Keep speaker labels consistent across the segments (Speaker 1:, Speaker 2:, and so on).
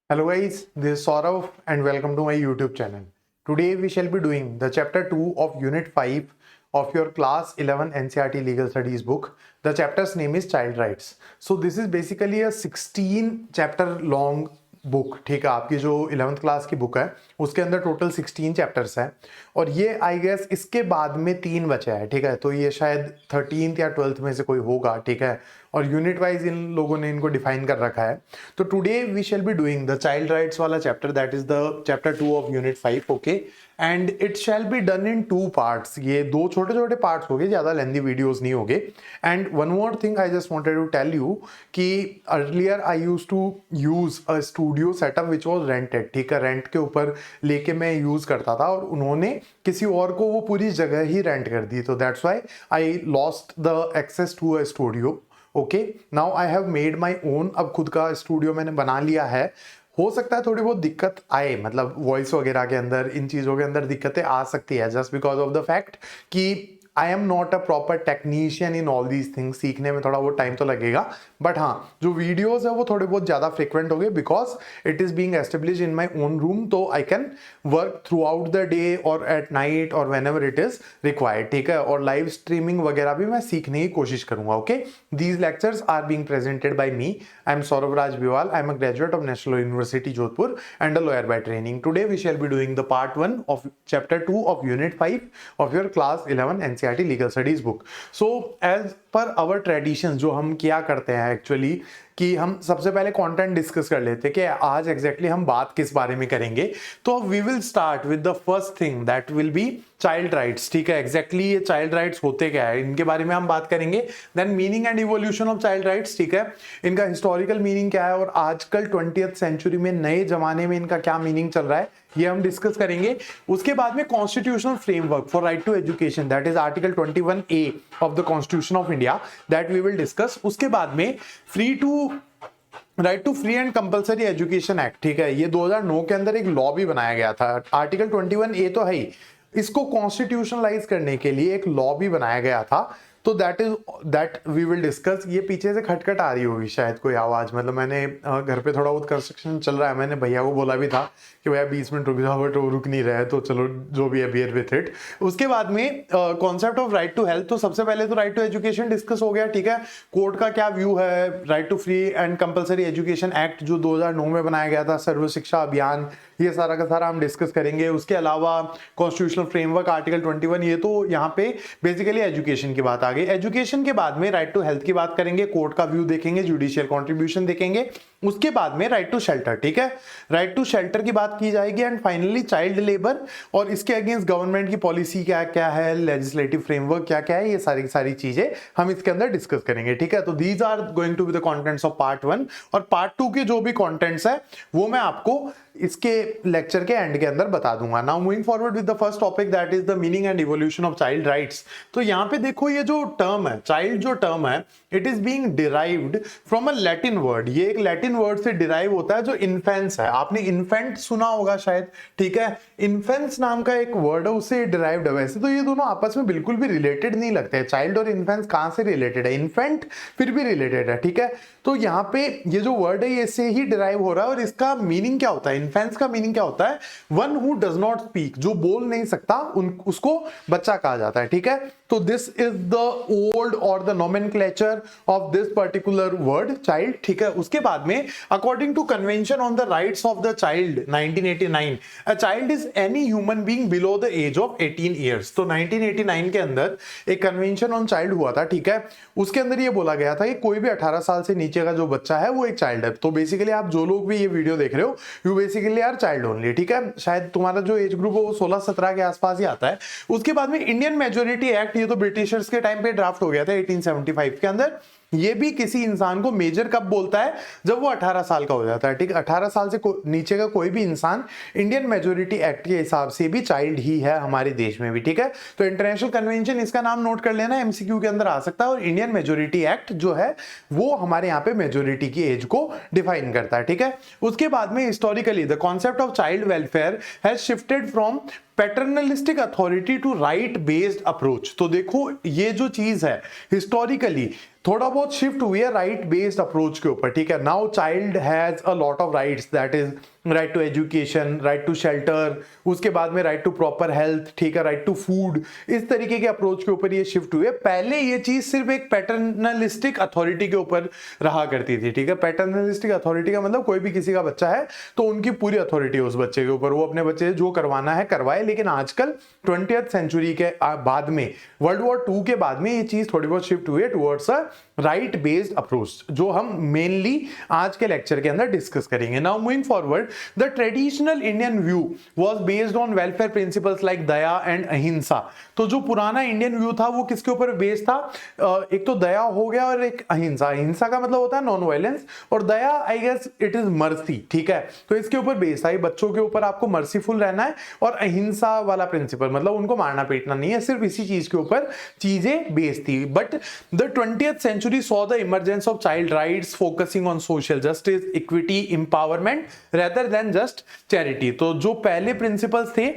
Speaker 1: Hello guys, this is Saurav and welcome to my YouTube channel. Today we shall be doing the chapter 2 of unit 5 of your class 11 NCERT legal studies book. The chapter's name is child rights. So this is basically a 16 chapter long book. ठीक है, आपकी जो 11th class की book है उसके अंदर total 16 chapters हैं और ये आई गेस इसके बाद में 3 बचे हैं. ठीक है, तो ये शायद 13th या 12th में से कोई होगा. ठीक है, और यूनिट वाइज इन लोगों ने इनको डिफाइन कर रखा है. तो today we shall be doing the child rights वाला chapter, that is the chapter 2 of unit 5. Okay, and it shall be done in 2 parts. ये 2 छोटे छोटे पार्ट्स हो गए, ज्यादा लेंथी वीडियोस नहीं होंगे. And one more thing I just wanted to tell you कि earlier I used to use a studio setup which was rented. ठीक है, रेंट के ऊपर लेके मैं यूज करता था और उन्होंने किसी और को वो पूरी जगह ही रेंट कर दी. तो that's why I lost the access to a studio. Okay, now I have made my own. अब खुद का स्टूडियो मैंने बना लिया है. हो सकता है थोड़ी बहुत दिक्कत आए, मतलब वॉइस वगैरह के अंदर, इन चीज़ों के अंदर दिक्कतें आ सकती है just because of the fact कि I am not a proper technician in all these things. सीखने में थोड़ा बहुत टाइम तो लगेगा, बट हाँ, जो वीडियोस है वो थोड़े बहुत ज़्यादा फ्रिक्वेंट हो गए because it is being establish in my own room. तो I can work throughout the day और एट नाइट और whenever it is required. ठीक है, और लाइव स्ट्रीमिंग वगैरह भी मैं सीखने की कोशिश करूंगा. Okay, these lectures are being presented by me. I am Saurabh Raj Biwal. I am a graduate of national university Jodhpur and a lawyer by training. Today we shall be doing the part 1 of chapter 2 of unit 5 of your class 11 NCERT legal studies book. So as per our traditions, जो हम क्या करते हैं actually कि हम सबसे पहले content discuss कर लेते हैं कि आज एग्जैक्टली हम बात किस बारे में करेंगे. तो we will start with the first thing that will be child rights. ठीक है, एग्जैक्टली ये चाइल्ड राइट्स होते क्या है, इनके बारे में हम बात करेंगे. Then meaning and evolution of child rights. ठीक है, इनका हिस्टोरिकल मीनिंग क्या है और आजकल 20th सेंचुरी में नए जमाने में इनका क्या मीनिंग चल रहा है, ये हम डिस्कस करेंगे. उसके बाद में constitutional framework for right to education, that is article 21A of the Constitution of India, that we will discuss. उसके बाद में right to free and compulsory education act. ठीक है, ये 2009 के अंदर एक लॉ भी बनाया गया था. आर्टिकल 21A तो है ही, इसको कॉन्स्टिट्यूशनलाइज करने के लिए एक लॉ भी बनाया गया था. तो दैट वी विल डिस्कस. ये पीछे से खटखट आ रही होगी शायद कोई आवाज, मतलब मैंने घर पे थोड़ा बहुत कंस्ट्रक्शन चल रहा है. मैंने भैया को बोला भी था कि भैया 20 मिनट रुक जाओ, बट वो रुक नहीं रहा है. तो चलो जो भी है, बियर विथ इट. उसके बाद में concept of right to health. तो सबसे पहले तो राइट टू एजुकेशन डिस्कस हो गया. ठीक है, कोर्ट का क्या व्यू है, right to free and compulsory education act जो 2009 में बनाया गया था, सर्व शिक्षा अभियान, ये सारा का सारा हम डिस्कस करेंगे. उसके अलावा कॉन्स्टिट्यूशनल फ्रेमवर्क आर्टिकल 21, ये तो यहाँ पे बेसिकली एजुकेशन की बात आ गई. एजुकेशन के बाद में राइट टू हेल्थ की बात करेंगे, कोर्ट का व्यू देखेंगे, जुडिशियल कॉन्ट्रीब्यूशन देखेंगे. उसके बाद में राइट टू शेल्टर. ठीक है, राइट टू शेल्टर की बात की जाएगी. एंड फाइनली चाइल्ड लेबर और इसके अगेंस्ट गवर्नमेंट की पॉलिसी क्या क्या है, लेजिस्लेटिव फ्रेमवर्क क्या क्या है, ये सारी चीजें हम इसके अंदर डिस्कस करेंगे. ठीक है, तो these are going to be the contents of part 1. और पार्ट 2 के जो भी कंटेंट्स है वो मैं आपको इसके लेक्चर के एंड के अंदर बता दूंगा. Now moving forward with the first topic, that is the meaning and evolution of child rights. तो यहां पे देखो, ये जो टर्म है चाइल्ड, जो टर्म है, it is being derived from a Latin word. ये एक लैटिन वर्ड से डिराइव होता है जो इन्फेंस है. आपने इन्फेंट सुना होगा शायद. ठीक है, इन्फेंस नाम का एक वर्ड है, उससे डिराइव्ड है. वैसे तो ये दोनों आपस में बिल्कुल भी रिलेटेड नहीं लगते हैं. चाइल्ड और इन्फेंस कहां से रिलेटेड है, इन्फेंट फिर भी रिलेटेड है. ठीक है, तो यहाँ पे ये जो वर्ड है ये इससे ही डिराइव हो रहा है. और इसका मीनिंग क्या होता है, इन्फेंस का मीनिंग क्या होता है, one who does not speak, जो बोल नहीं सकता उसको बच्चा कहा जाता है. ठीक है, तो दिस इज द ओल्ड और the nomenclature of this particular word child. ठीक है, उसके बाद में according to convention on the rights of the child 1989, a child is any human being below the age of 18 years. तो 1989 के अंदर एक कन्वेंशन ऑन चाइल्ड हुआ था. ठीक है, उसके अंदर ये बोला गया था कि कोई भी 18 साल से नीचे का जो बच्चा है वो एक चाइल्ड है. तो बेसिकली आप जो लोग भी ये वीडियो देख रहे हो, you basically are child only. ठीक है, शायद तुम्हारा जो एज ग्रुप है वो 16-17 के आसपास ही आता है. उसके बाद में इंडियन मेजोरिटी एक्ट, ये तो ब्रिटिशर्स के टाइम पे ड्राफ्ट हो गया था 1875 के अंदर. ये भी किसी इंसान को मेजर कब बोलता है, जब वो 18 साल का हो जाता है. ठीक है, 18 साल से नीचे का कोई भी इंसान इंडियन मेजोरिटी एक्ट के हिसाब से भी चाइल्ड ही है हमारे देश में भी. ठीक है, तो इंटरनेशनल कन्वेंशन, इसका नाम नोट कर लेना, एमसीक्यू के अंदर आ सकता है. और इंडियन मेजोरिटी एक्ट जो है वो हमारे यहाँ पे मेजोरिटी की एज को डिफाइन करता है. ठीक है, उसके बाद में historically the concept of child welfare has shifted from paternalistic authority to right based approach. तो देखो ये जो चीज है हिस्टोरिकली थोड़ा बहुत शिफ्ट हुई है राइट बेस्ड अप्रोच के ऊपर, ठीक है। Now child has a lot of rights, that is right to education, right to shelter, उसके बाद में राइट टू प्रॉपर हेल्थ, ठीक है, राइट टू फूड, इस तरीके के अप्रोच के ऊपर ये शिफ्ट हुई है। पहले ये चीज सिर्फ एक पैटर्नलिस्टिक अथॉरिटी के ऊपर रहा करती थी, ठीक है। पैटर्नलिस्टिक अथॉरिटी का मतलब कोई भी किसी का बच्चा है तो उनकी पूरी अथॉरिटी है उस बच्चे के ऊपर, वो अपने बच्चे से जो करवाना है करवाए। लेकिन आजकल 20th सेंचुरी के बाद में, वर्ल्ड वॉर 2 के बाद में ये चीज थोड़ी बहुत शिफ्ट हुई है towards a right based approach, जो हम मेनली आज के लेक्चर के अंदर डिस्कस करेंगे। Now moving forward, the traditional Indian view was based on welfare principles like Daya and अहिंसा। तो जो पुराना इंडियन व्यू था वो किसके ऊपर बेस्ड था? एक तो दया हो गया और एक अहिंसा। अहिंसा का मतलब होता है नॉन वायलेंस, और दया I guess it is mercy, ठीक है। तो इसके ऊपर बेस्ड है, बच्चों के ऊपर आपको मर्सीफुल रहना है, और अहिंसा वाला प्रिंसिपल मतलब उनको मारना पीटना नहीं है, सिर्फ इसी चीज के ऊपर चीजें बेस्ड थी। But the 20th century saw the emergence of child rights focusing on social justice, equity, empowerment rather than just charity। तो जो पहले प्रिंसिपल्स थे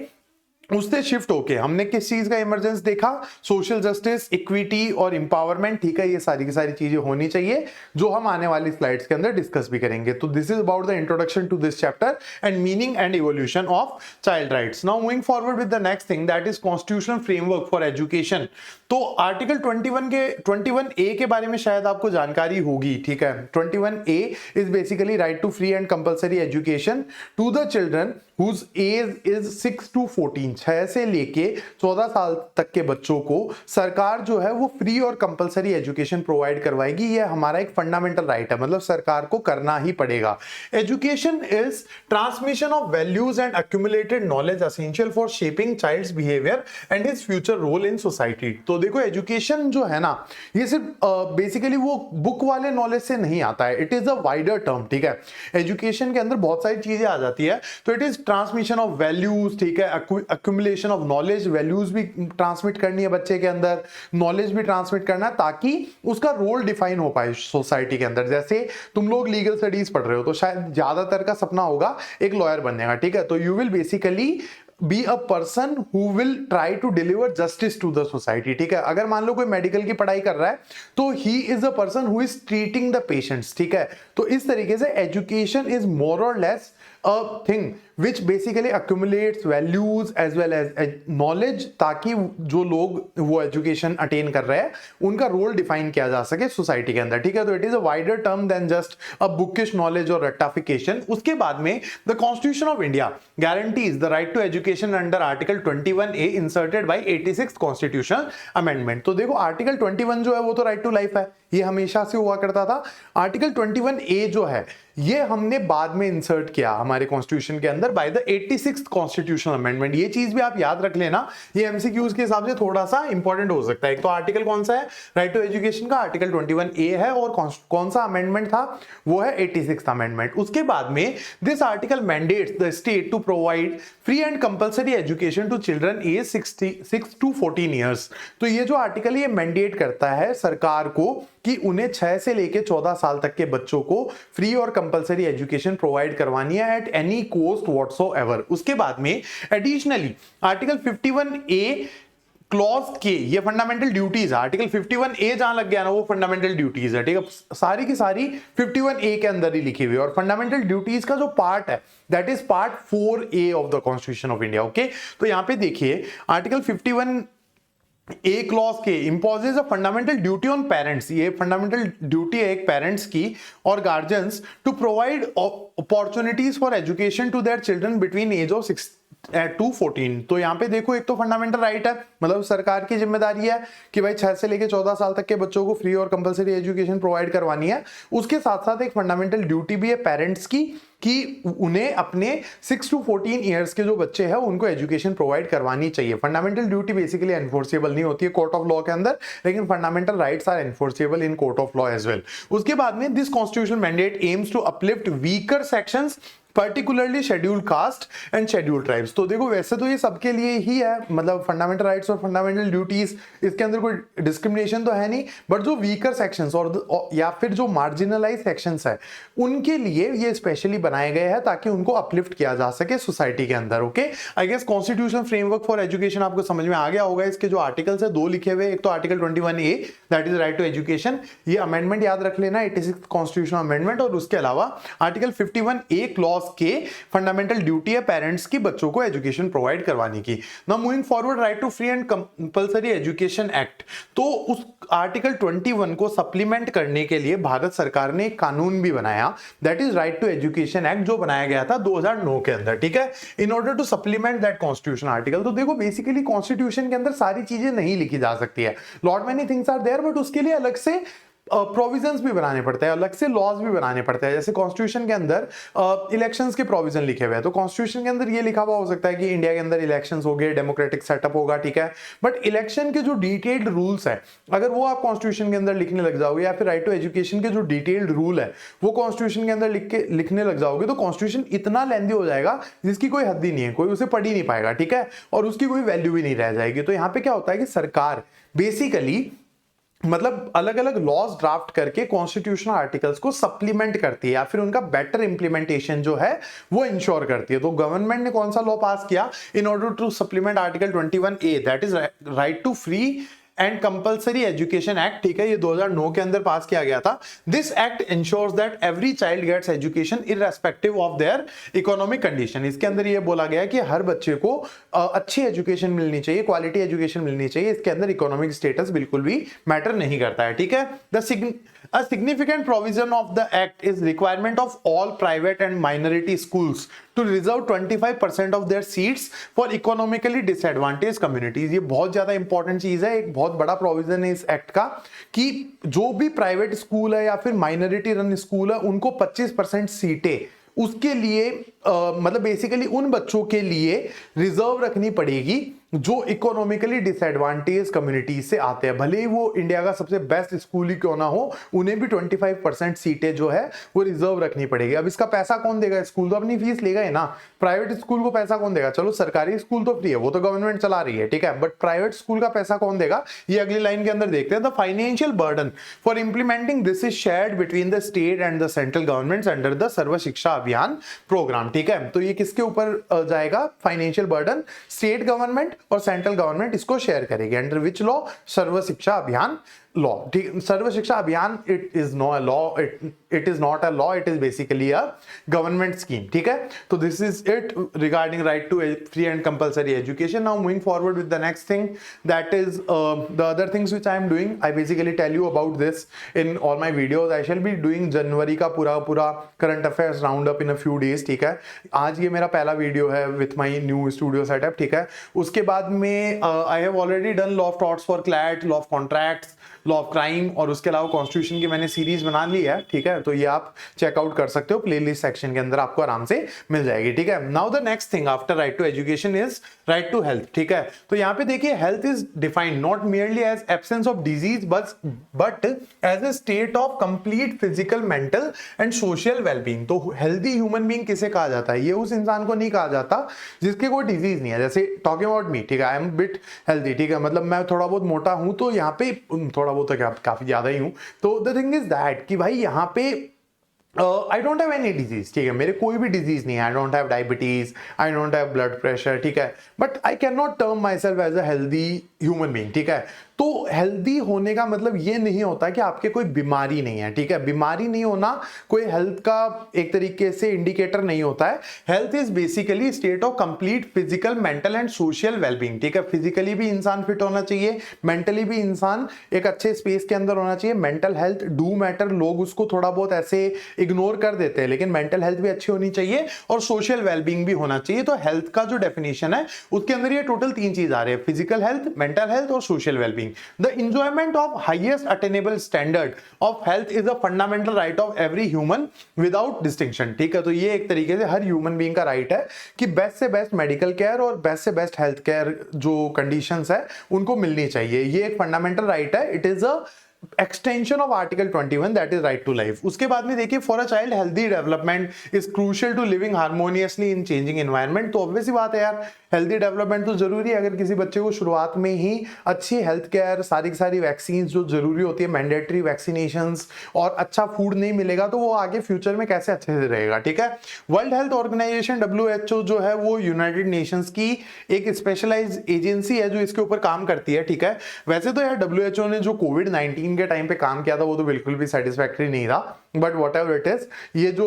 Speaker 1: उससे शिफ्ट होके हमने किस चीज का इमरजेंस देखा? सोशल जस्टिस, इक्विटी और इंपावरमेंट, ठीक है। ये सारी की सारी चीजें होनी चाहिए जो हम आने वाली स्लाइड्स के अंदर डिस्कस भी करेंगे। तो this is about the introduction to this chapter and meaning and evolution of child rights. Now moving forward with the next thing, that is constitutional framework for education. तो आर्टिकल 21A के बारे में शायद आपको जानकारी होगी, ठीक है। 21A is basically right to free and compulsory education to the children whose age is 6 to 14, 6 से लेके 14 साल तक के बच्चों को सरकार जो है वो फ्री और कंपलसरी एजुकेशन प्रोवाइड करवाएगी। ये हमारा एक फंडामेंटल राइट है, मतलब सरकार को करना ही पड़ेगा। Education is transmission of values and accumulated knowledge essential for shaping child's behaviour and his future role in society. तो देखो एजुकेशन जो है ना, ये सिर्फ बेसिकली वो बुक वाले नॉलेज से नहीं आता है, it is a wider term, ठीक है। एजुकेशन के अंदर बहुत सारी चीजें आ जाती है, तो it is transmission of values, ठीक है, अक्यूमुलेशन ऑफ नॉलेज, वैल्यूज भी ट्रांसमिट करनी है बच्चे के अंदर, नॉलेज भी ट्रांसमिट करना है, ताकि उसका रोल डिफाइन हो पाए सोसाइटी के अंदर। जैसे तुम लोग लीगल स्टडीज पढ़ रहे हो तो शायद ज्यादातर का सपना होगा एक लॉयर बनने का, ठीक है। तो you will basically be a person who will try to deliver justice to the society, ठीक है। अगर मान लो कोई मेडिकल की पढ़ाई कर रहा है तो he is a person who is treating the patients, ठीक है। तो इस तरीके से एजुकेशन इज मोर और less a thing which basically accumulates values as well as knowledge, ताकि जो लोग वो एजुकेशन अटेन कर रहे हैं उनका रोल डिफाइन किया जा सके सोसाइटी के अंदर, ठीक है। तो it is a wider term than just a bookish knowledge और रट्टाफिकेशन। उसके बाद में the Constitution of India guarantees the right to education under article 21A inserted by 86th constitutional amendment. तो देखो आर्टिकल 21 जो है वो तो राइट टू लाइफ है, ये हमेशा से हुआ करता था। आर्टिकल 21A जो है ये हमने बाद में इंसर्ट किया हमारे कॉन्स्टिट्यूशन के अंदर by the 86th constitutional amendment. ये चीज भी आप याद रख लेना, ये एमसीक्यूज के हिसाब से थोड़ा सा इंपॉर्टेंट हो सकता है। एक तो आर्टिकल कौन सा है राइट टू एजुकेशन का, आर्टिकल 21A है, और कौन सा अमेंडमेंट था वो है 86th अमेंडमेंट। उसके बाद में this article mandates the state to provide free and compulsory education to children age 6 to 14 years. तो ये जो आर्टिकल ये मैंडेट करता है सरकार को कि उन्हें 6 से लेके 14 साल तक के बच्चों को फ्री और कंपलसरी एजुकेशन प्रोवाइड करवानी है एट एनी कॉस्ट व्हाटसोएवर। उसके बाद में एडिशनली आर्टिकल 51A क्लॉज के, ये फंडामेंटल ड्यूटीज है। आर्टिकल 51A जहां लग गया ना वो फंडामेंटल ड्यूटीज है, ठीक है। सारी की सारी 51A के अंदर ही लिखी हुई है, और फंडामेंटल ड्यूटीज का जो पार्ट है that is part 4A of the Constitution of India, okay. तो यहां पे देखिए article 51A clause K imposes a fundamental duty on parents. ये फंडामेंटल ड्यूटी है एक पेरेंट्स की और guardians to provide opportunities for education to their children between age of 6 to 14। तो यहाँ पे देखो एक तो फंडामेंटल राइट है, मतलब सरकार की जिम्मेदारी है कि भाई 6 से लेके 14 साल तक के बच्चों को फ्री और कंपलसरी एजुकेशन प्रोवाइड करवानी है। उसके साथ साथ एक फंडामेंटल ड्यूटी भी है पेरेंट्स की कि उन्हें अपने 6 to 14 ईयर्स के जो बच्चे हैं उनको एजुकेशन प्रोवाइड करवानी चाहिए। फंडामेंटल ड्यूटी बेसिकली एनफोर्सेबल नहीं होती है कोर्ट ऑफ लॉ के अंदर, लेकिन fundamental rights are enforceable in court of law as well. उसके बाद में this constitutional mandate aims to uplift weaker sections particularly scheduled caste and scheduled tribes. तो देखो वैसे तो ये सबके लिए ही है, मतलब फंडामेंटल राइट्स और फंडामेंटल ड्यूटीज, इसके अंदर कोई डिस्क्रिमिनेशन तो है नहीं, बट जो वीकर सेक्शंस और या फिर जो मार्जिनलाइज सेक्शंस है उनके लिए ये स्पेशली बनाए गए हैं ताकि उनको अपलिफ्ट किया जा सके सोसाइटी के अंदर। Okay, I guess constitution framework for education आपको समझ में आ गया होगा। इसके जो आर्टिकल्स है 2 लिखे हुए, एक तो article 21A that is right to education, ये अमेंडमेंट याद रख लेना, 86th कॉन्स्टिट्यूशनल अमेंडमेंट, और उसके अलावा article 51A clause K fundamental duty है पेरेंट्स की बच्चों को एजुकेशन प्रोवाइड करवाने की। Now moving forward, right to free and compulsory education act, तो उस आर्टिकल 21 को सप्लीमेंट करने के लिए भारत सरकार ने एक कानून भी बनाया, that is right to education act, जो बनाया गया था 2009 के अंदर, ठीक है, in order to supplement that constitution article. तो देखो बेसिकली कॉन्स्टिट्यूशन के अंदर सारी चीजें नहीं लिखी जा सकती है, lot many things are there, but उसके लिए अलग से प्रोविजंस भी बनाने पड़ते हैं, अलग से लॉज भी बनाने पड़ते हैं। जैसे कॉन्स्टिट्यूशन के अंदर इलेक्शंस के प्रोविजन लिखे हुए हैं, तो कॉन्स्टिट्यूशन के अंदर ये लिखा हुआ हो सकता है कि इंडिया के अंदर इलेक्शंस हो गए, डेमोक्रेटिक सेटअप होगा, ठीक है, बट इलेक्शन के जो डिटेल्ड रूल्स है अगर वो आप कॉन्स्टिट्यूशन के अंदर लिखने लग जाओगे, या फिर राइट टू एजुकेशन के जो डिटेल्ड रूल है वो कॉन्स्टिट्यूशन के अंदर लिखने लग जाओगे, तो कॉन्स्टिट्यूशन इतना लेंथी हो जाएगा जिसकी कोई हद ही नहीं है, कोई उसे पढ़ ही नहीं पाएगा, ठीक है, और उसकी कोई वैल्यू भी नहीं रह जाएगी। तो यहाँ पे क्या होता है कि सरकार बेसिकली मतलब अलग अलग लॉज ड्राफ्ट करके कॉन्स्टिट्यूशनल आर्टिकल्स को सप्लीमेंट करती है या फिर उनका बेटर इंप्लीमेंटेशन जो है वो इंश्योर करती है। तो गवर्नमेंट ने कौन सा लॉ पास किया in order to supplement article 21A that is right to free and compulsory education act, ठीक है, ये 2009 के अंदर पास किया गया था। This act ensures that every child gets education irrespective of their economic condition. इसके अंदर ये बोला गया है कि हर बच्चे को अच्छी एजुकेशन मिलनी चाहिए, क्वालिटी एजुकेशन मिलनी चाहिए, इसके अंदर इकोनॉमिक स्टेटस बिल्कुल भी मैटर नहीं करता है, ठीक है। A significant provision of the act is requirement of all private and minority schools to reserve 25% of their seats for economically disadvantaged communities। ये बहुत ज्यादा इंपॉर्टेंट चीज है, एक बहुत बड़ा प्रोविजन है इस एक्ट का कि जो भी प्राइवेट स्कूल है या फिर माइनॉरिटी रन स्कूल है उनको 25% सीटें उसके लिए मतलब बेसिकली उन बच्चों के लिए रिजर्व रखनी पड़ेगी जो इकोनॉमिकली डिसएडवांटेज कम्युनिटीज से आते हैं, भले ही वो इंडिया का सबसे बेस्ट स्कूल ही क्यों ना हो, उन्हें भी 25% सीटें जो है वो रिजर्व रखनी पड़ेगी। अब इसका पैसा कौन देगा? स्कूल तो अपनी फीस लेगा ही ना, प्राइवेट स्कूल को पैसा कौन देगा? चलो सरकारी स्कूल तो फ्री है, वो तो गवर्नमेंट चला रही है, ठीक है, बट प्राइवेट स्कूल का पैसा कौन देगा? ये अगली लाइन के अंदर देखते हैं। The financial burden for implementing this is shared between the state and the central government under the Sarva Shiksha Abhiyan programme, ठीक है। तो ये किसके ऊपर जाएगा फाइनेंशियल बर्डन? स्टेट गवर्नमेंट और सेंट्रल गवर्नमेंट इसको शेयर करेगी। Under which law? Sarva Shiksha Abhiyan law, ठीक। Sarva Shiksha Abhiyan it is no law, it is not a law, it is basically a government scheme, ठीक है। तो this is it regarding right to free and compulsory education. Now moving forward with the next thing that is the other things which I am doing. I basically tell you about this in all my videos. I shall be doing जनवरी का पूरा current affairs round up in a few days, ठीक है। आज ये मेरा पहला video है with my new studio setup, ठीक है। उसके बाद में I have already done law of torts for CLAT, law of contracts, law of crime, और उसके अलावा कॉन्स्टिट्यूशन की मैंने सीरीज बना ली है, ठीक है। तो ये आप चेकआउट कर सकते हो, प्लेलिस्ट सेक्शन के अंदर आपको आराम से मिल जाएगी, ठीक है। Now the next thing after right to education is right to health, ठीक है। तो यहाँ पे देखिए health is defined not merely as absence of disease but as a state of complete physical, mental and social wellbeing. तो healthy human being किसे कहा जाता है? ये उस इंसान को नहीं कहा जाता जिसके कोई डिजीज नहीं है। जैसे टॉकिंग अबाउट मी, ठीक है, आई एम बिट हेल्दी, ठीक है, मतलब मैं थोड़ा बहुत मोटा हूं, तो यहाँ पे थोड़ा बहुत तो क्या काफी ज्यादा ही हूं। तो द थिंग इज दैट कि भाई यहाँ पे I don't have any disease, ठीक है, मेरे कोई भी डिजीज नहीं है। I don't have diabetes, I don't have blood pressure, ठीक है, but I can not term myself as a healthy human being, ठीक है। तो हेल्दी होने का मतलब ये नहीं होता कि आपके कोई बीमारी नहीं है, ठीक है। बीमारी नहीं होना कोई हेल्थ का एक तरीके से इंडिकेटर नहीं होता है। Health is basically state of complete physical, mental and social wellbeing, ठीक है। फिजिकली भी इंसान फिट होना चाहिए, मेंटली भी इंसान एक अच्छे स्पेस के अंदर होना चाहिए। मेंटल हेल्थ डू मैटर, लोग उसको थोड़ा बहुत ऐसे इग्नोर कर देते हैं, लेकिन मेंटल हेल्थ भी अच्छी होनी चाहिए और सोशल वेलबींग भी होना चाहिए। तो हेल्थ का जो डेफिनेशन है उसके अंदर ये टोटल 3 चीज आ रही है, फिजिकल हेल्थ, मेंटल हेल्थ और social wellbeing. The enjoyment of highest attainable standard of health is a fundamental right of every human without distinction, ठीक है। तो ये एक तरीके से हर ह्यूमन बीइंग का राइट है कि बेस्ट से बेस्ट मेडिकल केयर और बेस्ट से बेस्ट हेल्थ केयर जो कंडीशंस है उनको मिलनी चाहिए। ये एक फंडामेंटल राइट है। It is a extension of article 21 that is right to life. उसके बाद में देखिए for a child healthy development is crucial to living harmoniously in changing environment. तो ऑब्वियस सी बात है यार, हेल्दी डेवलपमेंट तो जरूरी है। अगर किसी बच्चे को शुरुआत में ही अच्छी हेल्थ केयर, सारी की सारी वैक्सीन जो जरूरी होती है, मैंडेटरी वैक्सीनेशंस, और अच्छा फूड नहीं मिलेगा तो वो आगे फ्यूचर में कैसे अच्छे से रहेगा, ठीक है। वर्ल्ड हेल्थ ऑर्गेनाइजेशन WHO जो है वो यूनाइटेड नेशंस की एक स्पेशलाइज्ड एजेंसी है जो इसके ऊपर काम करती है, ठीक है। वैसे तो यार WHO ने जो कोविड-19 के टाइम पे काम किया था वो तो बिल्कुल भी सेटिस्फैक्टरी नहीं था, but what ever it is, ये जो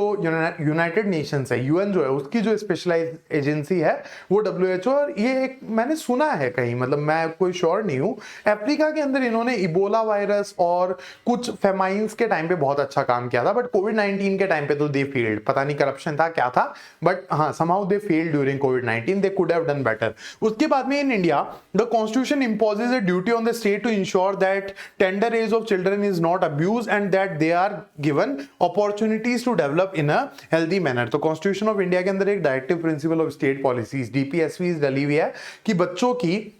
Speaker 1: यूनाइटेड नेशंस है, UN जो है, उसकी जो स्पेशलाइज्ड एजेंसी है वो WHO, और ये एक मैंने सुना है कहीं, मतलब मैं कोई श्योर नहीं हूं, अफ्रीका के अंदर इन्होंने इबोला वायरस और कुछ फेमाइंस के टाइम पे बहुत अच्छा काम किया था, बट कोविड-19 के टाइम पे तो दे फेल्ड, पता नहीं करप्शन था क्या था, बट हाँ समहाउ दे फेल्ड ड्यूरिंग कोविड-19, they could have done better. उसके बाद में in India the constitution imposes a duty on the state to ensure that tender age of children is not abuse and that they are given opportunities to develop in a healthy manner. तो constitution of India के अंदर एक directive principle of state policies DPSPs डली हुई है कि बच्चों की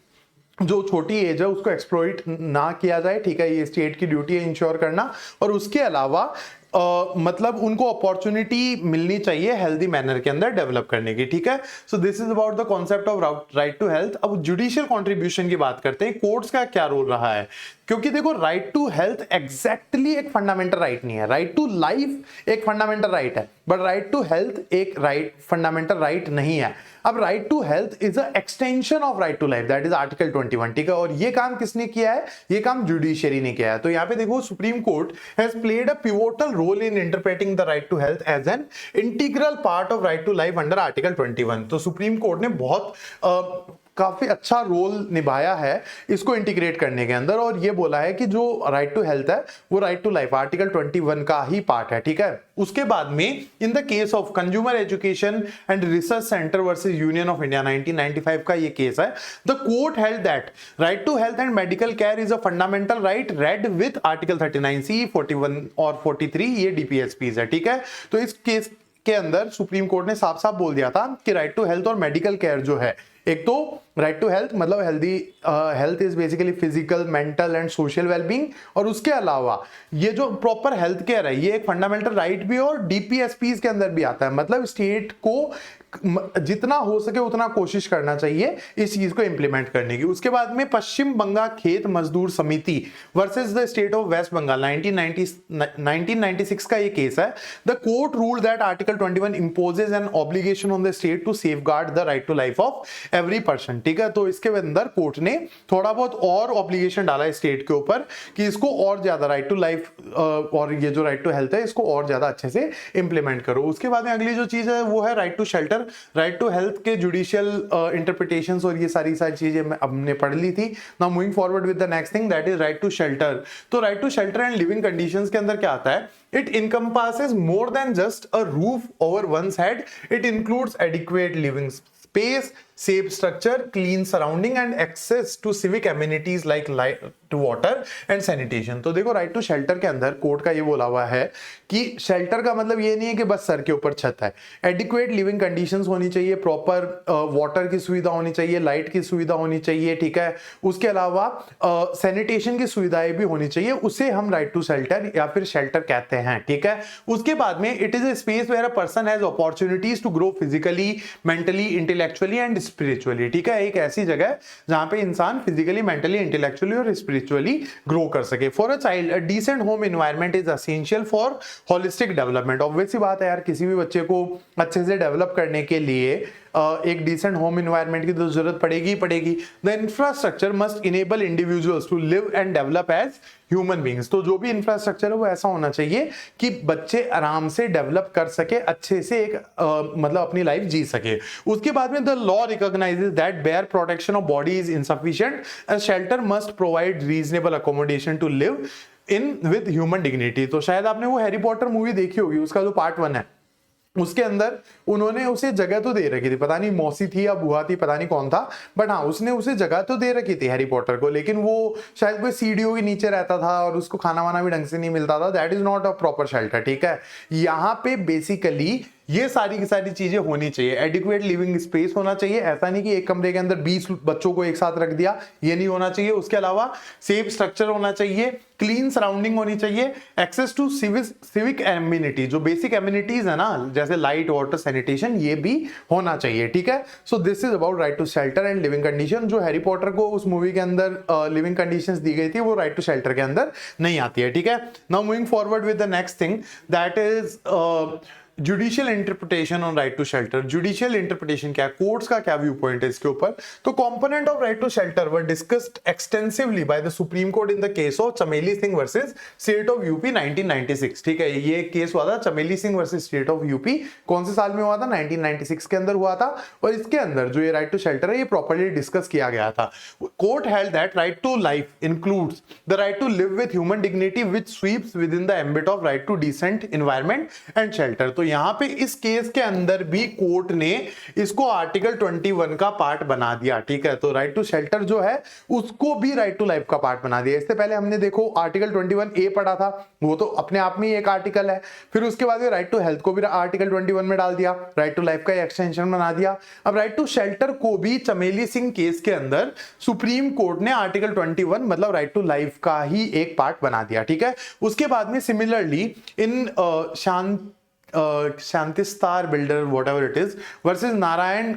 Speaker 1: जो छोटी एज है उसको एक्सप्लॉइट ना किया जाए, ठीक है, ये स्टेट की ड्यूटी है इंश्योर करना। और उसके अलावा मतलब उनको अपॉर्चुनिटी मिलनी चाहिए हेल्दी मैनर के अंदर डेवलप करने की, ठीक है। So this is about the concept of right to health. अब जुडिशियल कंट्रीब्यूशन की बात करते हैं, कोर्ट्स का क्या रोल रहा है, क्योंकि देखो राइट टू हेल्थ एग्जैक्टली एक फंडामेंटल राइट नहीं है, राइट टू लाइफ एक फंडामेंटल राइट है, बट राइट टू हेल्थ एक फंडामेंटल राइट नहीं है। अब right to health is a extension of right to life, that is article 21, ठीक है। और ये काम किसने किया है, ये काम जुडिशियरी ने किया है। तो यहाँ पे देखो supreme court has played a pivotal role in interpreting the right to health as an integral part of right to life under article 21। तो सुप्रीम कोर्ट ने बहुत काफी अच्छा रोल निभाया है इसको इंटीग्रेट करने के अंदर, और ये बोला है कि जो राइट टू हेल्थ है वो राइट टू लाइफ आर्टिकल 21 का ही पार्ट है, ठीक है। उसके बाद में in the case of consumer education and research centre versus union of India 1995 का ये केस है, the court held that right to health and medical care is a fundamental right read with article 39C, 41 और 43 ये DPSPs है, ठीक है। तो इस केस के अंदर सुप्रीम कोर्ट ने साफ साफ बोल दिया था कि राइट टू हेल्थ और मेडिकल केयर जो है, एक तो राइट टू हेल्थ मतलब health is basically physical, mental and social wellbeing, और उसके अलावा ये जो प्रॉपर हेल्थ केयर है ये एक फंडामेंटल राइट भी और DPSPs के अंदर भी आता है। मतलब स्टेट को जितना हो सके उतना कोशिश करना चाहिए इस चीज को इंप्लीमेंट करने की। उसके बाद में पश्चिम Bengal Khet Mazdoor Samiti versus the state of west Bengal 1996 का ये केस है। The court rule that article 21 imposes an obligation on the state to safeguard the right to life of every person, ठीक है। तो इसके अंदर कोर्ट ने थोड़ा बहुत और ऑब्लिगेशन डाला है स्टेट के ऊपर कि इसको और ज्यादा राइट टू लाइफ और ये जो राइट टू हेल्थ है इसको और ज्यादा अच्छे से इंप्लीमेंट करो। उसके बाद में अगली जो चीज है वो है right to shelter. Right to health के जुडिशियल इंटरप्रिटेशंस और ये सारी चीजें हमने पढ़ ली थी। Now moving forward with the next thing that is right to shelter. तो right to shelter and living conditions के अंदर क्या आता है, it encompasses more than just a roof over one's head. It includes adequate living space, safe structure, clean surrounding and access to civic amenities like light, water and sanitation। तो देखो right to shelter के अंदर court का ये बोला हुआ है कि शेल्टर का मतलब ये नहीं है कि बस सर के ऊपर छत है, एडिक्वेट लिविंग कंडीशंस होनी चाहिए, प्रॉपर वाटर की सुविधा होनी चाहिए, लाइट की सुविधा होनी चाहिए, ठीक है। उसके अलावा सैनिटेशन की सुविधाएं भी होनी चाहिए, उसे हम राइट टू शेल्टर या फिर शेल्टर कहते हैं, ठीक है। उसके बाद में it is a space where a person has opportunities to grow physically, mentally, intellectually and spiritually, ठीक है। एक ऐसी जगह है जहां पे इंसान फिजिकली, मेंटली, इंटेलेक्चुअली और स्पिरिचुअली ग्रो कर सके। For a child a decent home environment is essential for holistic development. Obviously बात है यार, किसी भी बच्चे को अच्छे से डेवलप करने के लिए एक डिसेंट होम एनवायरनमेंट की तो जरूरत पड़ेगी ही पड़ेगी। The infrastructure must enable individuals to live and develop as human beings. तो जो भी इंफ्रास्ट्रक्चर है वो ऐसा होना चाहिए कि बच्चे आराम से डेवलप कर सके, अच्छे से एक मतलब अपनी लाइफ जी सके। उसके बाद में the law recognises that bare protection of body is insufficient, a shelter must provide reasonable accommodation to live in with human dignity. तो शायद आपने वो हैरी पॉटर मूवी देखी होगी, उसका जो पार्ट 1 है उसके अंदर उन्होंने उसे जगह तो दे रखी थी, पता नहीं मौसी थी या बुआ थी, पता नहीं कौन था, बट हाँ उसने उसे जगह तो दे रखी थी हैरी पॉटर को, लेकिन वो शायद कोई सीढ़ियों के नीचे रहता था और उसको खाना वाना भी ढंग से नहीं मिलता था। That is not a proper shelter, ठीक है। यहाँ पे बेसिकली ये सारी की सारी चीजें होनी चाहिए। एडिक्वेट लिविंग स्पेस होना चाहिए, ऐसा नहीं कि एक कमरे के अंदर 20 बच्चों को एक साथ रख दिया, ये नहीं होना चाहिए। उसके अलावा सेफ स्ट्रक्चर होना चाहिए, क्लीन सराउंडिंग होनी चाहिए, एक्सेस टू सिविक एम्यूनिटी, जो बेसिक एम्यूनिटीज है ना जैसे लाइट, वाटर, सैनिटेशन, ये भी होना चाहिए, ठीक है। So this is about right to shelter and living condition. जो हैरी पॉटर को उस मूवी के अंदर लिविंग कंडीशंस दी गई थी वो राइट टू शेल्टर के अंदर नहीं आती है, ठीक है। Now moving forward with the next thing that is judicial interpretation on right to shelter. Judicial interpretation क्या है, कोर्ट्स का क्या व्यू पॉइंट है इसके ऊपर। तो component of right to shelter were discussed extensively by the supreme court in the case of Chameli Singh versus state of UP 1996, ठीक है। ये केस हुआ था Chameli Singh versus state of UP, कौन से साल में हुआ था, 1996 के अंदर हुआ था। और इसके अंदर जो ये राइट टू शेल्टर है ये प्रॉपर्ली डिस्कस किया गया था। Court held that right to life includes the right to live with human dignity which sweeps within the ambit of right to decent environment and shelter. तो यहां पे इस case के अंदर भी कोर्ट ने इसको आर्टिकल 21 का पार्ट बना दिया, ठीक है। तो राइट टू शेल्टर जो है उसको भी राइट टू लाइफ का पार्ट बना दिया। इससे पहले हमने देखो आर्टिकल 21A पढ़ा था, वो तो अपने आप में ही एक आर्टिकल है। फिर उसके बाद राइट टू हेल्थ को भी आर्टिकल 21 में डाल दिया, राइट टू लाइफ का एक्सटेंशन बना दिया। अब राइट टू शेल्टर को भी चमेली सिंह केस के अंदर सुप्रीम कोर्ट ने आर्टिकल 21 मतलब राइट टू लाइफ का ही एक पार्ट बना दिया, ठीक है। उसके बाद में similarly in Shantistar builder whatever it is versus Narayan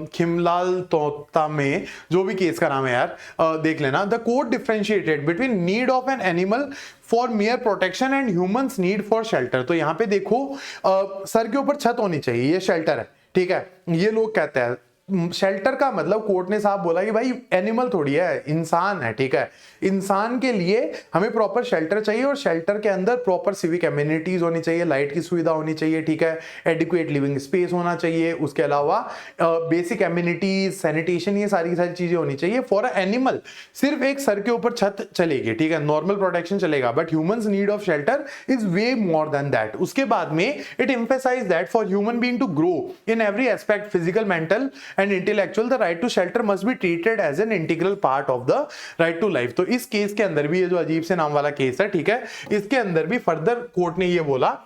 Speaker 1: Khimlal Tota में, जो भी केस का नाम है यार, देख लेना। The court differentiated between need of an animal for मियर protection and humans need for shelter. तो यहां पे देखो सर के ऊपर छत होनी चाहिए, ये शेल्टर है, ठीक है। ये लोग कहते हैं शेल्टर का मतलब कोर्ट ने साहब बोला कि भाई एनिमल थोड़ी है, इंसान है, ठीक है। इंसान के लिए हमें प्रॉपर शेल्टर चाहिए और शेल्टर के अंदर प्रॉपर सिविक एम्यूनिटीज होनी चाहिए, लाइट की सुविधा होनी चाहिए, ठीक है। एडिक्वेट लिविंग स्पेस होना चाहिए, उसके अलावा बेसिक एम्यूनिटीज, सैनिटेशन, ये सारी की सारी चीजें होनी चाहिए फॉर अ एनिमल। सिर्फ एक सर के ऊपर छत चलेगी, ठीक है, नॉर्मल प्रोटेक्शन चलेगा, but humans need of shelter is way more than that. उसके बाद में it emphasize that for human being to grow in every aspect physical, mental and intellectual, the right to shelter must be treated as an integral part of the right to life। तो इस case के अंदर भी, ये जो अजीब से नाम वाला केस है, ठीक है, इसके अंदर भी फर्दर कोर्ट ने ये बोला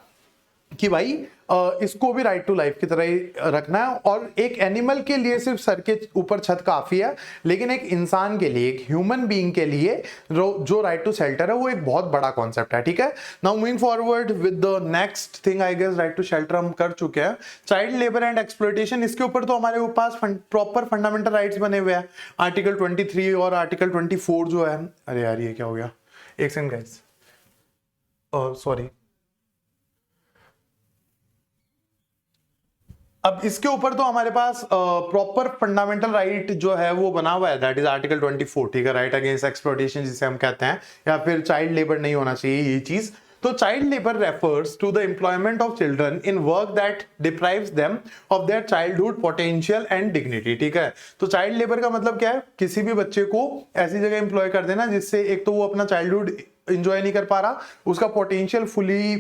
Speaker 1: कि भाई इसको भी राइट टू लाइफ की तरह ही रखना है। और एक एनिमल के लिए सिर्फ सर के ऊपर छत काफी है, लेकिन एक इंसान के लिए, एक ह्यूमन बीइंग के लिए जो राइट टू शेल्टर है वो एक बहुत बड़ा कॉन्सेप्ट है, ठीक है। Now moving forward with the next thing, I guess right to shelter हम कर चुके हैं। चाइल्ड लेबर एंड एक्सप्लॉयटेशन, इसके ऊपर तो हमारे पास प्रॉपर फंडामेंटल राइट्स बने हुए हैं, आर्टिकल 23 और आर्टिकल 24 जो है। अरे यार ये क्या हो गया, एक सेकंड गाइस, सॉरी। अब इसके ऊपर तो हमारे पास प्रॉपर फंडामेंटल राइट जो है वो बना हुआ है, दैट इज आर्टिकल 24, ठीक है, राइट अगेंस्ट एक्सप्लॉयटेशन जिसे हम कहते हैं, या फिर चाइल्ड लेबर नहीं होना चाहिए ये चीज। तो child labour refers to the employment of children in work that deprives them of their childhood potential and dignity, ठीक है। तो चाइल्ड लेबर का मतलब क्या है, किसी भी बच्चे को ऐसी जगह एम्प्लॉय कर देना जिससे एक तो वो अपना चाइल्डहुड इंजॉय नहीं कर पा रहा, उसका पोटेंशियल फुली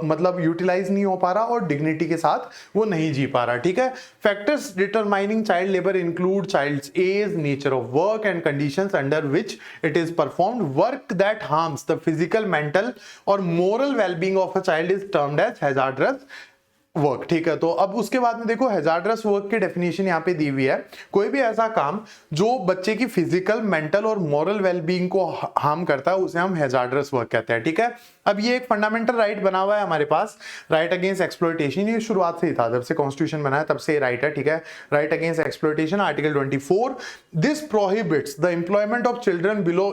Speaker 1: मतलब यूटिलाइज नहीं हो पा रहा और डिग्निटी के साथ वो नहीं जी पा रहा, ठीक है। Factors determining child labour include child's age, nature of work and conditions under which it is performed, work that harms the physical, mental और moral wellbeing of a child is termed as hazardous work, ठीक है। तो अब उसके बाद में देखो hazards work की डेफिनेशन यहाँ पे दी हुई है, कोई भी ऐसा काम जो बच्चे की फिजिकल, मेंटल और मोरल वेलबींग को हार्म करता है उसे हम हैजार्डस वर्क कहते हैं, ठीक है। अब ये एक फंडामेंटल राइट बना हुआ है हमारे पास, राइट अगेंस्ट एक्सप्लॉयटेशन, ये शुरुआत से ही था, जब से कॉन्स्टिट्यूशन बना है तब से राइट है, ठीक है। Right against exploitation article 24, this prohibits the employment of children below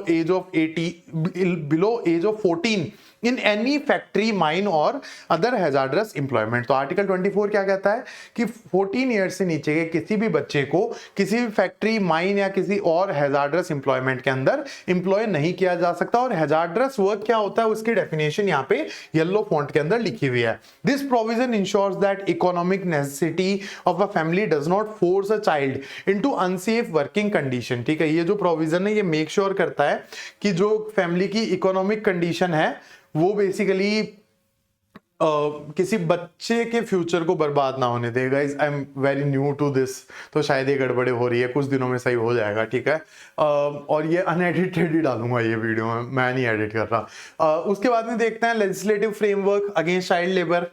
Speaker 1: age of 14 in any factory, mine और अदर हैजार्डस एम्प्लॉयमेंट। तो आर्टिकल 24 क्या कहता है कि 14 ईयर्स से नीचे के किसी भी बच्चे को किसी भी फैक्ट्री, माइन या किसी और हैजार्डस एम्प्लॉयमेंट के अंदर एम्प्लॉय नहीं किया जा सकता। और हैजार्डस वर्क क्या होता है उसकी डेफिनेशन यहाँ पे येलो फॉन्ट के अंदर लिखी हुई है। This provision ensures that economic necessity of a family does not force a child into unsafe working condition, ठीक है। ये जो प्रोविजन है ये मेक श्योर करता है कि जो फैमिली की इकोनॉमिक कंडीशन है वो बेसिकली किसी बच्चे के फ्यूचर को बर्बाद ना होने दे। Guys I am very new to this, तो शायद ये गड़बड़े हो रही है, कुछ दिनों में सही हो जाएगा, ठीक है। और ये अनएडिटेड ही डालूंगा ये वीडियो में, मैं नहीं एडिट कर रहा। उसके बाद में देखते हैं legislative framework against child labour.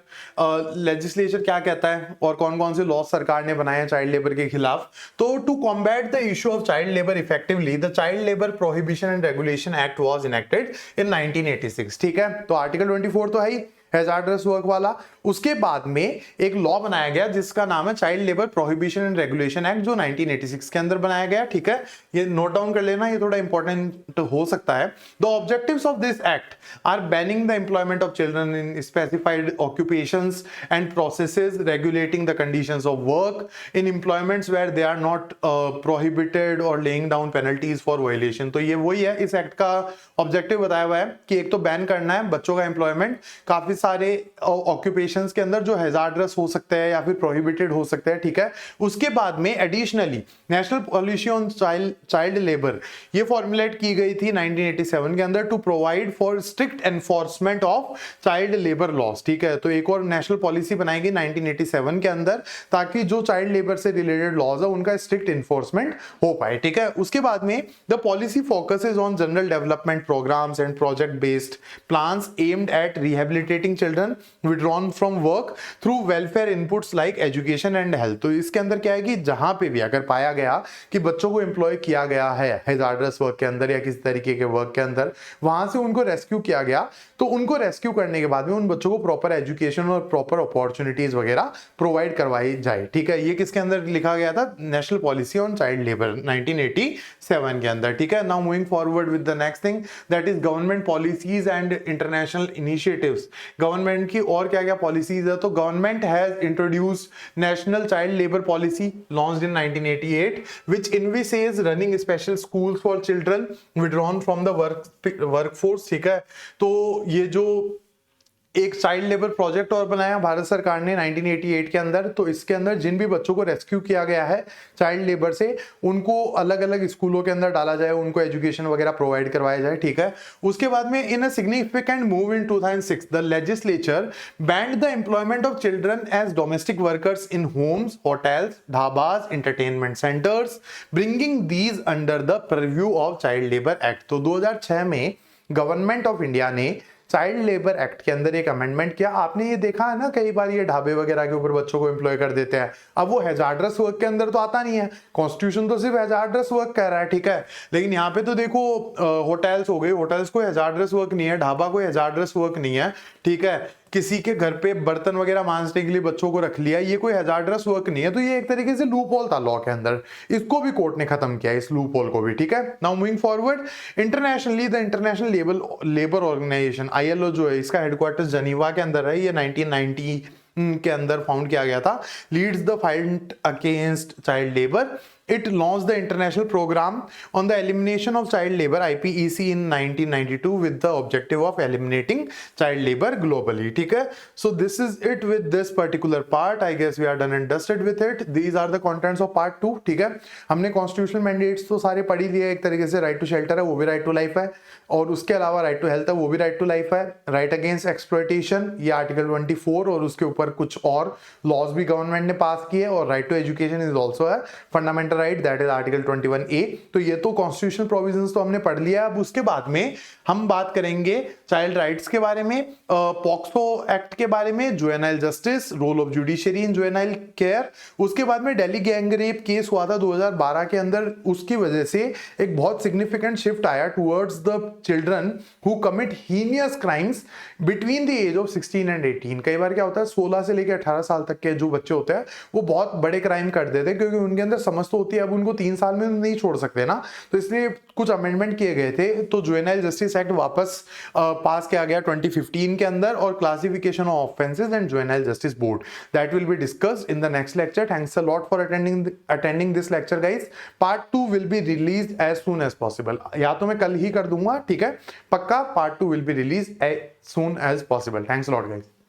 Speaker 1: Legislature क्या कहता है और कौन कौन से लॉ सरकार ने बनाए हैं चाइल्ड लेबर के खिलाफ। तो to combat the issue of child labour effectively, the child labour prohibition and regulation act was enacted in 1986, ठीक है। तो आर्टिकल 24 तो है ही हैजार्डस वर्क वाला। उसके बाद में एक लॉ बनाया गया जिसका नाम है child labour prohibition and regulation act, जो 1986 के अंदर बनाया गया, ठीक है। ये नोट डाउन कर लेना, ये थोड़ा इंपॉर्टेंट हो सकता है। The objectives of this act are banning the employment of children in specified occupations and processes, regulating the conditions of work in employments where they are not prohibited और laying down penalties for violation. तो ये वही है, इस act का objective बताया हुआ है कि एक तो बैन करना है बच्चों का एम्प्लॉयमेंट काफी सारे ऑक्यूपेशंस के अंदर जो हैजार्डस हो सकते हैं या फिर प्रोहिबिटेड हो सकते हैं, ठीक है। उसके बाद में additionally national policy on child labour ये फॉर्मुलेट की गई थी 1987 के अंदर to provide for strict enforcement of child labour laws, ठीक है। तो एक और नेशनल पॉलिसी बनाई गई 1987 के अंदर ताकि जो चाइल्ड लेबर से रिलेटेड लॉज है उनका स्ट्रिक्ट एनफोर्समेंट हो पाए, ठीक है। उसके बाद में the policy focuses on general development programmes and project based plans aimed at rehabilitating children withdrawn from work through welfare inputs like education and health। तो इसके अंदर क्या है कि जहां पे भी अगर पाया गया कि बच्चों को एम्प्लॉय किया गया है हैजार्डस वर्क के अंदर या किसी तरीके के वर्क के अंदर, वहां से उनको रेस्क्यू किया गया, तो उनको रेस्क्यू करने के बाद में उन बच्चों को प्रॉपर एजुकेशन और प्रॉपर अपॉर्चुनिटीज वगैरह प्रोवाइड करवाई जाए, ठीक है। ये किसके अंदर लिखा गया था? National policy on child labour 1987 के अंदर, ठीक है। Now moving forward with the next thing that is government policies and international initiatives. Government की और क्या क्या पॉलिसीज है? तो government has introduced national child labour policy launched in 1988 which envisages running special schools for children withdrawn from the workforce, ठीक है। तो ये जो एक चाइल्ड लेबर प्रोजेक्ट और बनाया भारत सरकार ने 1988 के अंदर, तो इसके अंदर जिन भी बच्चों को रेस्क्यू किया गया है चाइल्ड लेबर से उनको अलग अलग स्कूलों के अंदर डाला जाए, उनको एजुकेशन वगैरह प्रोवाइड करवाया जाए, ठीक है। उसके बाद में in a significant move in 2006 the legislature banned the employment of children as domestic workers in homes, hotels, dhabas, entertainment centres, bringing these under the preview of child labour act. तो 2006 में गवर्नमेंट ऑफ इंडिया ने child labour act के अंदर एक amendment किया। आपने ये देखा है ना, कई बार ये ढाबे वगैरह के ऊपर बच्चों को एम्प्लॉय कर देते हैं। अब वो हैजार्डस वर्क के अंदर तो आता नहीं है, कॉन्स्टिट्यूशन तो सिर्फ हैजार्डस वर्क कह रहा है, ठीक है। लेकिन यहाँ पे तो देखो होटल्स हो गए, होटल्स को हैजार्डस वर्क नहीं है, ढाबा को हैजार्डस वर्क नहीं है, ठीक है। किसी के घर पे बर्तन वगैरह मांजने के लिए बच्चों को रख लिया, ये कोई हैजार्डस वर्क नहीं है। तो ये एक तरीके से लूप होल था लॉ के अंदर, इसको भी कोर्ट ने खत्म किया, इस लूप होल को भी, ठीक है। Now moving forward, internationally the international labour organisation ILO जो है, इसका हेडक्वार्टर्स जनीवा के अंदर है। ये 1990 के अंदर फाउंड किया गया था। Leads the fight against child labour. It launched the international program on the elimination of child labor IPEC in 1992 with the objective of eliminating child labor globally, ठीक है। So this is it with this particular part. I guess we are done and dusted with it. These are the contents of part 2, ठीक है। हमने constitutional mandates तो सारे पढ़ ही लिए एक तरीके से। right to shelter है, वो भी right to life है, और उसके अलावा right to health है, वो भी right to life है। right against exploitation ये आर्टिकल 24 और उसके ऊपर कुछ और लॉज भी गवर्नमेंट ने पास किए, और right to education is also है fundamental right, that is article 21A। तो ये तो कॉन्स्टिट्यूशनल प्रोविजंस तो हमने पढ़ लिया। अब उसके बाद में हम बात करेंगे चाइल्ड राइट्स के बारे में, पॉक्सो एक्ट के बारे में, juvenile justice, role of judiciary in juvenile care. उसके बाद में दिल्ली गैंग रेप केस हुआ था 2012 के अंदर, उसकी वजह से एक बहुत सिग्निफिकेंट शिफ्ट आया towards the children who commit heinous crimes between the age of 16 and 18। कई बार क्या होता है 16 से लेकर 18 साल तक के जो बच्चे होते हैं वो बहुत बड़े क्राइम कर देते हैं, क्योंकि उनके अंदर समझ तो होती है, अब उनको 3 साल में नहीं छोड़ सकते ना, तो इसलिए कुछ अमेंडमेंट किए गए थे। तो जुवेनाइल जस्टिस एक्ट वापस पास किया गया 2015 के अंदर, और classification of offences and juvenile justice board, that will be discussed in the next lecture. Thanks a lot for attending this lecture guys. Part 2 will be release as soon as possible, या तो मैं कल ही कर दूंगा, ठीक है, पक्का part 2 will be release as soon as possible. Thanks a lot guys.